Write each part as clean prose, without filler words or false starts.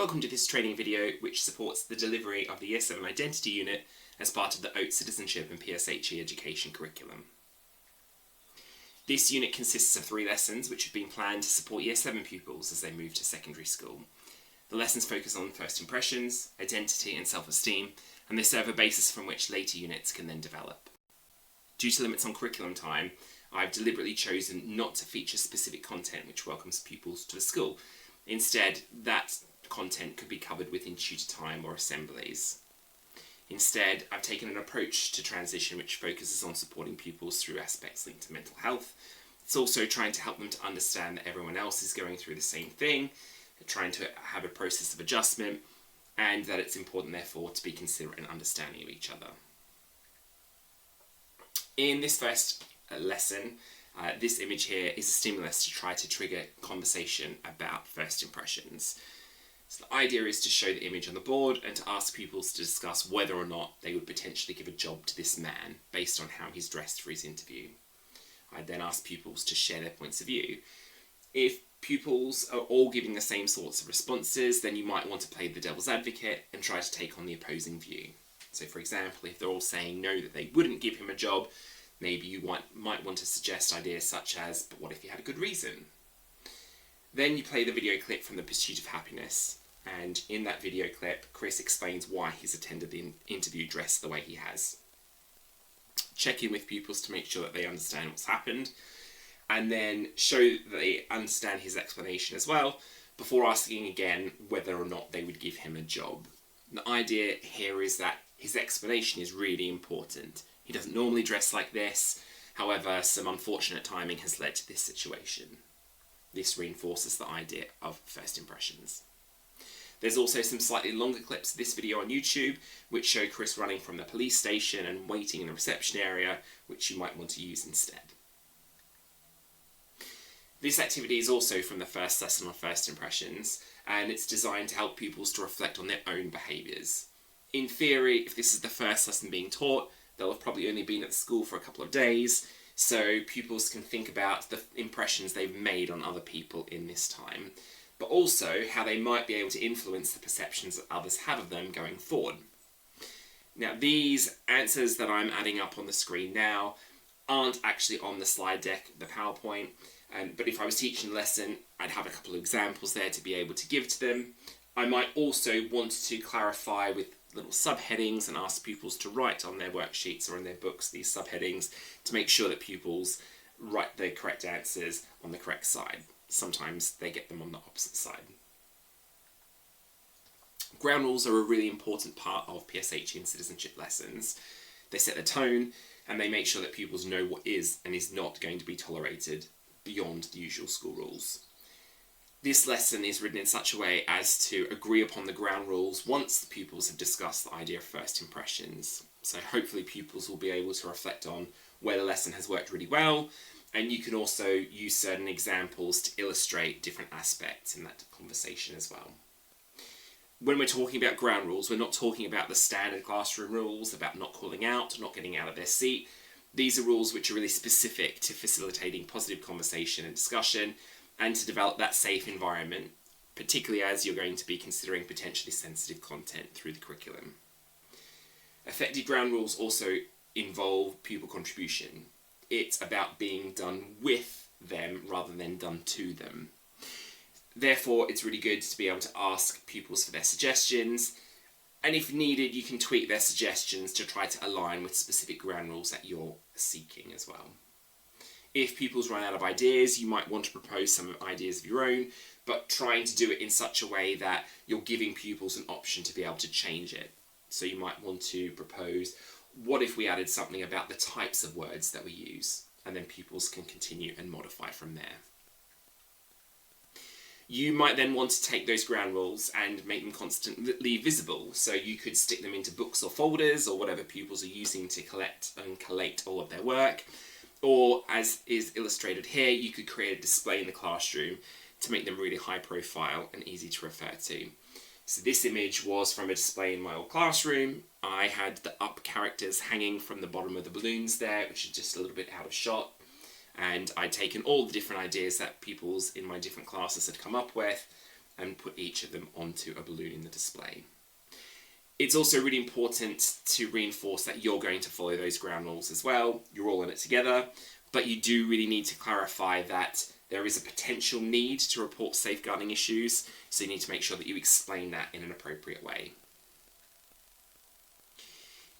Welcome to this training video which supports the delivery of the Year 7 Identity Unit as part of the OAT Citizenship and PSHE Education curriculum. This unit consists of 3 lessons which have been planned to support Year 7 pupils as they move to secondary school. The lessons focus on first impressions, identity and self-esteem, and they serve a basis from which later units can then develop. Due to limits on curriculum time, I've deliberately chosen not to feature specific content which welcomes pupils to the school. Instead, that content could be covered within tutor time or assemblies. Instead, I've taken an approach to transition which focuses on supporting pupils through aspects linked to mental health. It's also trying to help them to understand that everyone else is going through the same thing, trying to have a process of adjustment, and that it's important therefore to be considerate and understanding of each other. In this first lesson, this image here is a stimulus to try to trigger conversation about first impressions. So the idea is to show the image on the board and to ask pupils to discuss whether or not they would potentially give a job to this man based on how he's dressed for his interview. I'd then ask pupils to share their points of view. If pupils are all giving the same sorts of responses, then you might want to play the devil's advocate and try to take on the opposing view. So for example, if they're all saying no, that they wouldn't give him a job, maybe you might want to suggest ideas such as, but what if he had a good reason? Then you play the video clip from The Pursuit of Happiness, and in that video clip, Chris explains why he's attended the interview dressed the way he has. Check in with pupils to make sure that they understand what's happened, and then show that they understand his explanation as well, before asking again whether or not they would give him a job. The idea here is that his explanation is really important. He doesn't normally dress like this, however, some unfortunate timing has led to this situation. This reinforces the idea of first impressions. There's also some slightly longer clips of this video on YouTube, which show Chris running from the police station and waiting in the reception area, which you might want to use instead. This activity is also from the first lesson on first impressions, and it's designed to help pupils to reflect on their own behaviours. In theory, if this is the first lesson being taught, they'll have probably only been at the school for a couple of days, so pupils can think about the impressions they've made on other people in this time, but also how they might be able to influence the perceptions that others have of them going forward. Now, these answers that I'm adding up on the screen now aren't actually on the slide deck, the PowerPoint, but if I was teaching a lesson, I'd have a couple of examples there to be able to give to them. I might also want to clarify with little subheadings and ask pupils to write on their worksheets or in their books these subheadings to make sure that pupils write the correct answers on the correct side. Sometimes they get them on the opposite side. Ground rules are a really important part of PSHE and citizenship lessons. They set the tone and they make sure that pupils know what is and is not going to be tolerated beyond the usual school rules. This lesson is written in such a way as to agree upon the ground rules once the pupils have discussed the idea of first impressions. So hopefully pupils will be able to reflect on where the lesson has worked really well, and you can also use certain examples to illustrate different aspects in that conversation as well. When we're talking about ground rules, we're not talking about the standard classroom rules about not calling out, not getting out of their seat. These are rules which are really specific to facilitating positive conversation and discussion, and to develop that safe environment, particularly as you're going to be considering potentially sensitive content through the curriculum. Effective ground rules also involve pupil contribution. It's about being done with them rather than done to them. Therefore, it's really good to be able to ask pupils for their suggestions, and if needed, you can tweak their suggestions to try to align with specific ground rules that you're seeking as well. If pupils run out of ideas, you might want to propose some ideas of your own, but trying to do it in such a way that you're giving pupils an option to be able to change it. So you might want to propose, what if we added something about the types of words that we use? And then pupils can continue and modify from there. You might then want to take those ground rules and make them constantly visible. So you could stick them into books or folders or whatever pupils are using to collect and collate all of their work. Or, as is illustrated here, you could create a display in the classroom to make them really high profile and easy to refer to. So this image was from a display in my old classroom. I had the up characters hanging from the bottom of the balloons there, which is just a little bit out of shot. And I'd taken all the different ideas that pupils in my different classes had come up with, and put each of them onto a balloon in the display. It's also really important to reinforce that you're going to follow those ground rules as well. You're all in it together, but you do really need to clarify that there is a potential need to report safeguarding issues, so you need to make sure that you explain that in an appropriate way.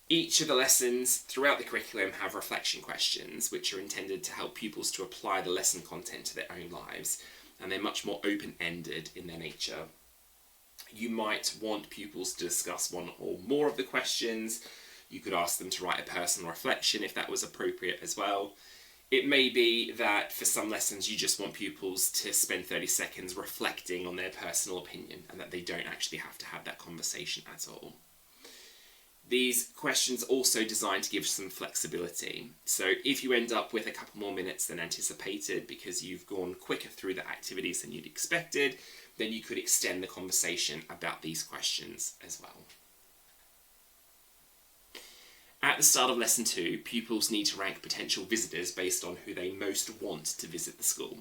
Each of the lessons throughout the curriculum have reflection questions, which are intended to help pupils to apply the lesson content to their own lives, and they're much more open-ended in their nature. You might want pupils to discuss one or more of the questions. You could ask them to write a personal reflection if that was appropriate as well. It may be that for some lessons you just want pupils to spend 30 seconds reflecting on their personal opinion and that they don't actually have to have that conversation at all. These questions are also designed to give some flexibility. So if you end up with a couple more minutes than anticipated because you've gone quicker through the activities than you'd expected, then you could extend the conversation about these questions as well. At the start of Lesson 2, pupils need to rank potential visitors based on who they most want to visit the school.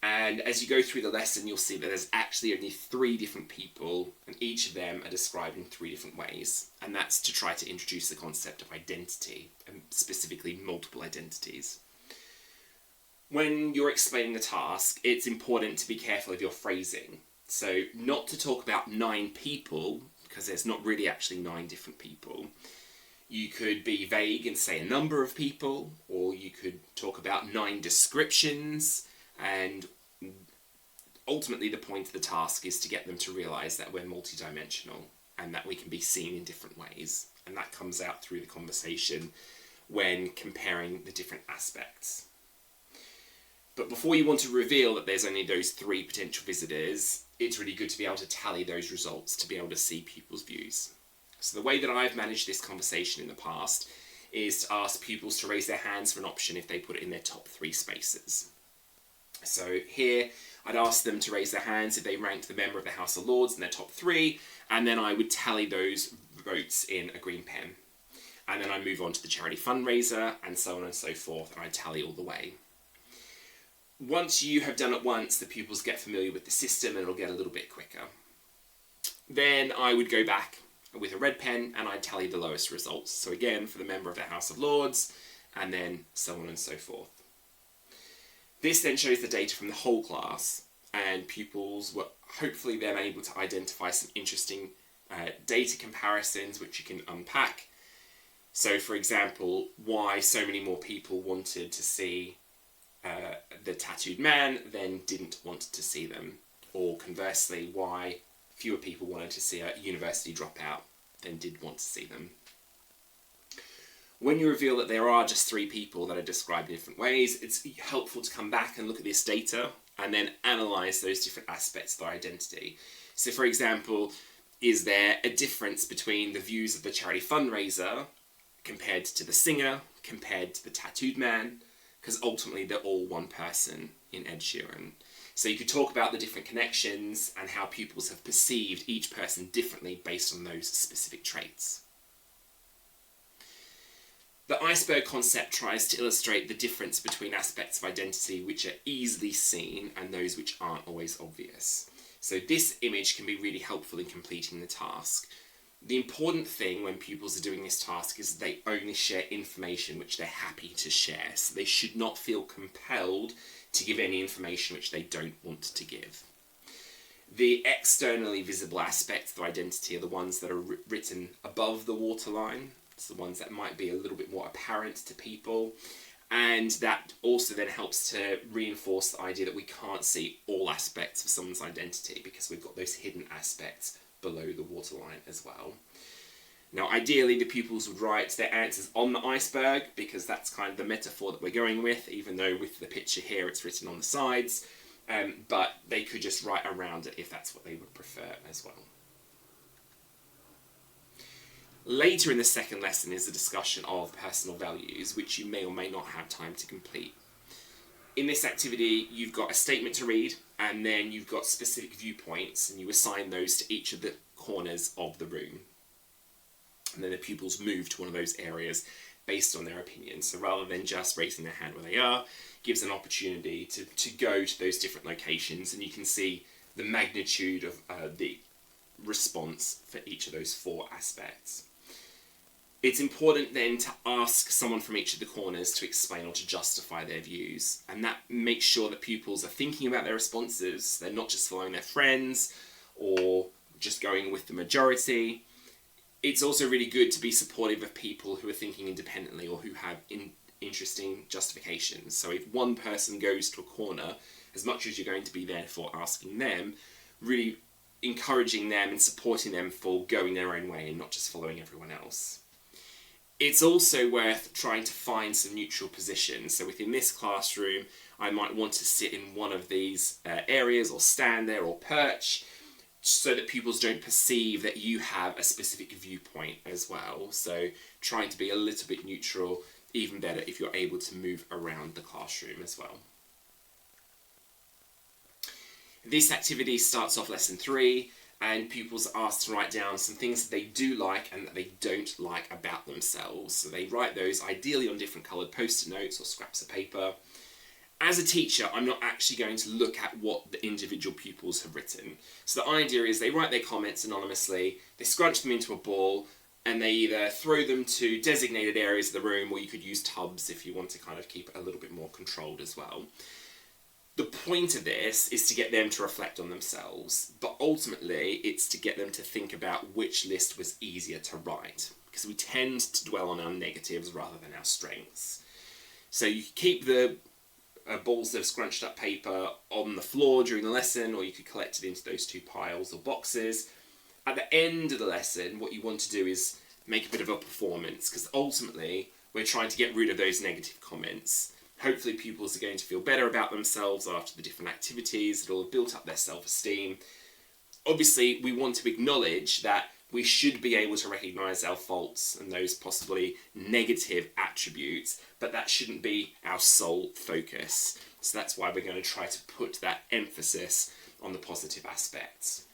And as you go through the lesson, you'll see that there's actually only 3 different people, and each of them are described in 3 different ways. And that's to try to introduce the concept of identity, and specifically multiple identities. When you're explaining the task, it's important to be careful of your phrasing. So not to talk about 9 people, because there's not really actually 9 different people. You could be vague and say a number of people, or you could talk about 9 descriptions, and ultimately the point of the task is to get them to realise that we're multidimensional and that we can be seen in different ways. And that comes out through the conversation when comparing the different aspects. But before you want to reveal that there's only those 3 potential visitors, it's really good to be able to tally those results to be able to see people's views. So the way that I've managed this conversation in the past is to ask pupils to raise their hands for an option if they put it in their top 3 spaces. So here, I'd ask them to raise their hands if they ranked the member of the House of Lords in their top 3, and then I would tally those votes in a green pen. And then I move on to the charity fundraiser, and so on and so forth, and I tally all the way. Once you have done it once, the pupils get familiar with the system and it'll get a little bit quicker. Then I would go back with a red pen and I'd tally the lowest results. So again, for the member of the House of Lords, and then so on and so forth. This then shows the data from the whole class, and pupils were hopefully then able to identify some interesting data comparisons which you can unpack. So for example, why so many more people wanted to see the tattooed man than didn't want to see them, or conversely, why fewer people wanted to see a university dropout than did want to see them. When you reveal that there are just 3 people that are described in different ways, it's helpful to come back and look at this data and then analyse those different aspects of their identity. So for example, is there a difference between the views of the charity fundraiser compared to the singer, compared to the tattooed man? Because ultimately they're all one person in Ed Sheeran. So you could talk about the different connections and how pupils have perceived each person differently based on those specific traits. The iceberg concept tries to illustrate the difference between aspects of identity which are easily seen and those which aren't always obvious. So this image can be really helpful in completing the task. The important thing when pupils are doing this task is that they only share information which they're happy to share. So they should not feel compelled to give any information which they don't want to give. The externally visible aspects of identity are the ones that are written above the waterline. It's the ones that might be a little bit more apparent to people. And that also then helps to reinforce the idea that we can't see all aspects of someone's identity because we've got those hidden aspects below the waterline as well. Now ideally the pupils would write their answers on the iceberg because that's kind of the metaphor that we're going with, even though with the picture here it's written on the sides, but they could just write around it if that's what they would prefer as well. Later in the second lesson is a discussion of personal values, which you may or may not have time to complete. In this activity, you've got a statement to read, and then you've got specific viewpoints, and you assign those to each of the corners of the room. And then the pupils move to one of those areas based on their opinions. So rather than just raising their hand where they are, gives an opportunity to go to those different locations, and you can see the magnitude of the response for each of those 4 aspects. It's important then to ask someone from each of the corners to explain or to justify their views, and that makes sure that pupils are thinking about their responses. They're not just following their friends or just going with the majority. It's also really good to be supportive of people who are thinking independently or who have interesting justifications. So if one person goes to a corner, as much as you're going to be there for asking them, really encouraging them and supporting them for going their own way and not just following everyone else. It's also worth trying to find some neutral positions. So within this classroom, I might want to sit in one of these areas or stand there or perch so that pupils don't perceive that you have a specific viewpoint as well. So trying to be a little bit neutral, even better if you're able to move around the classroom as well. This activity starts off lesson 3, and pupils are asked to write down some things that they do like and that they don't like about themselves. So they write those ideally on different coloured post-it notes or scraps of paper. As a teacher, I'm not actually going to look at what the individual pupils have written. So the idea is they write their comments anonymously, they scrunch them into a ball, and they either throw them to designated areas of the room, or you could use tubs if you want to kind of keep it a little bit more controlled as well. The point of this is to get them to reflect on themselves, but ultimately it's to get them to think about which list was easier to write, because we tend to dwell on our negatives rather than our strengths. So you keep the balls of scrunched up paper on the floor during the lesson, or you could collect it into those 2 piles or boxes. At the end of the lesson, what you want to do is make a bit of a performance, because ultimately we're trying to get rid of those negative comments. Hopefully pupils are going to feel better about themselves after the different activities. It'll have built up their self-esteem. Obviously, we want to acknowledge that we should be able to recognise our faults and those possibly negative attributes, but that shouldn't be our sole focus. So that's why we're going to try to put that emphasis on the positive aspects.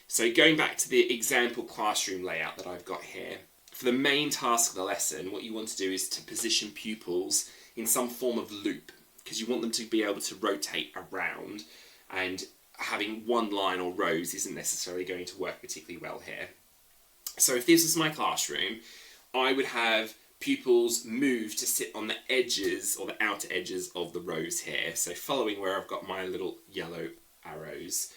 So going back to the example classroom layout that I've got here, for the main task of the lesson, what you want to do is to position pupils in some form of loop, because you want them to be able to rotate around, and having one line or rows isn't necessarily going to work particularly well here. So if this was my classroom, I would have pupils move to sit on the edges or the outer edges of the rows here, so following where I've got my little yellow arrows.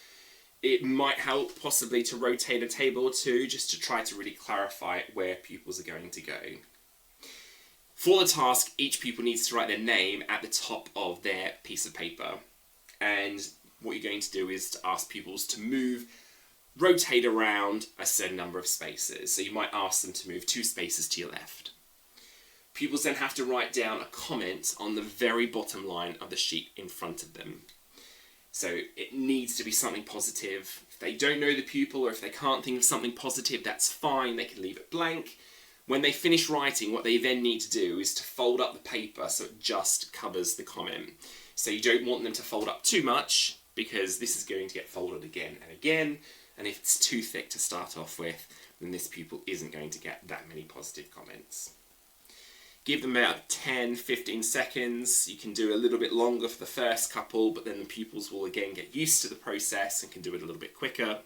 It might help possibly to rotate a table or 2 just to try to really clarify where pupils are going to go. For the task, each pupil needs to write their name at the top of their piece of paper. And what you're going to do is to ask pupils to rotate around a certain number of spaces. So you might ask them to move 2 spaces to your left. Pupils then have to write down a comment on the very bottom line of the sheet in front of them. So it needs to be something positive. If they don't know the pupil, or if they can't think of something positive, that's fine, they can leave it blank. When they finish writing, what they then need to do is to fold up the paper so it just covers the comment. So you don't want them to fold up too much, because this is going to get folded again and again, and if it's too thick to start off with, then this pupil isn't going to get that many positive comments. Give them about 10-15 seconds. You can do a little bit longer for the first couple, but then the pupils will again get used to the process and can do it a little bit quicker.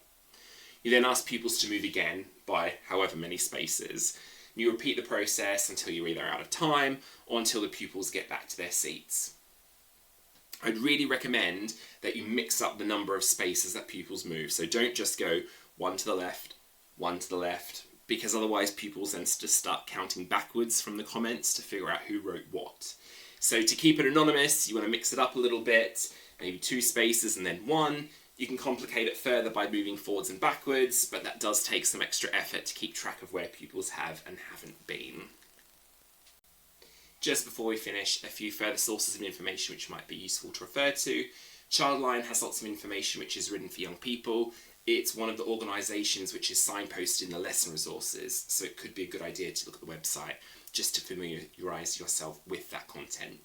You then ask pupils to move again by however many spaces. You repeat the process until you're either out of time or until the pupils get back to their seats. I'd really recommend that you mix up the number of spaces that pupils move. So don't just go 1 to the left, 1 to the left, because otherwise pupils then just start counting backwards from the comments to figure out who wrote what. So to keep it anonymous, you want to mix it up a little bit, maybe 2 spaces and then 1. You can complicate it further by moving forwards and backwards, but that does take some extra effort to keep track of where pupils have and haven't been. Just before we finish, a few further sources of information which might be useful to refer to. Childline has lots of information which is written for young people. It's one of the organisations which is signposted in the lesson resources, so it could be a good idea to look at the website just to familiarise yourself with that content.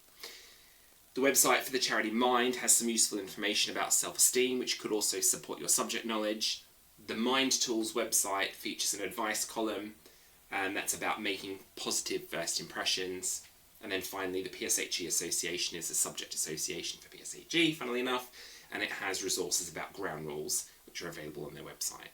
The website for the charity Mind has some useful information about self-esteem, which could also support your subject knowledge. The Mind Tools website features an advice column, and that's about making positive first impressions. And then finally, the PSHE Association is a subject association for PSHE, funnily enough, and it has resources about ground rules which are available on their website.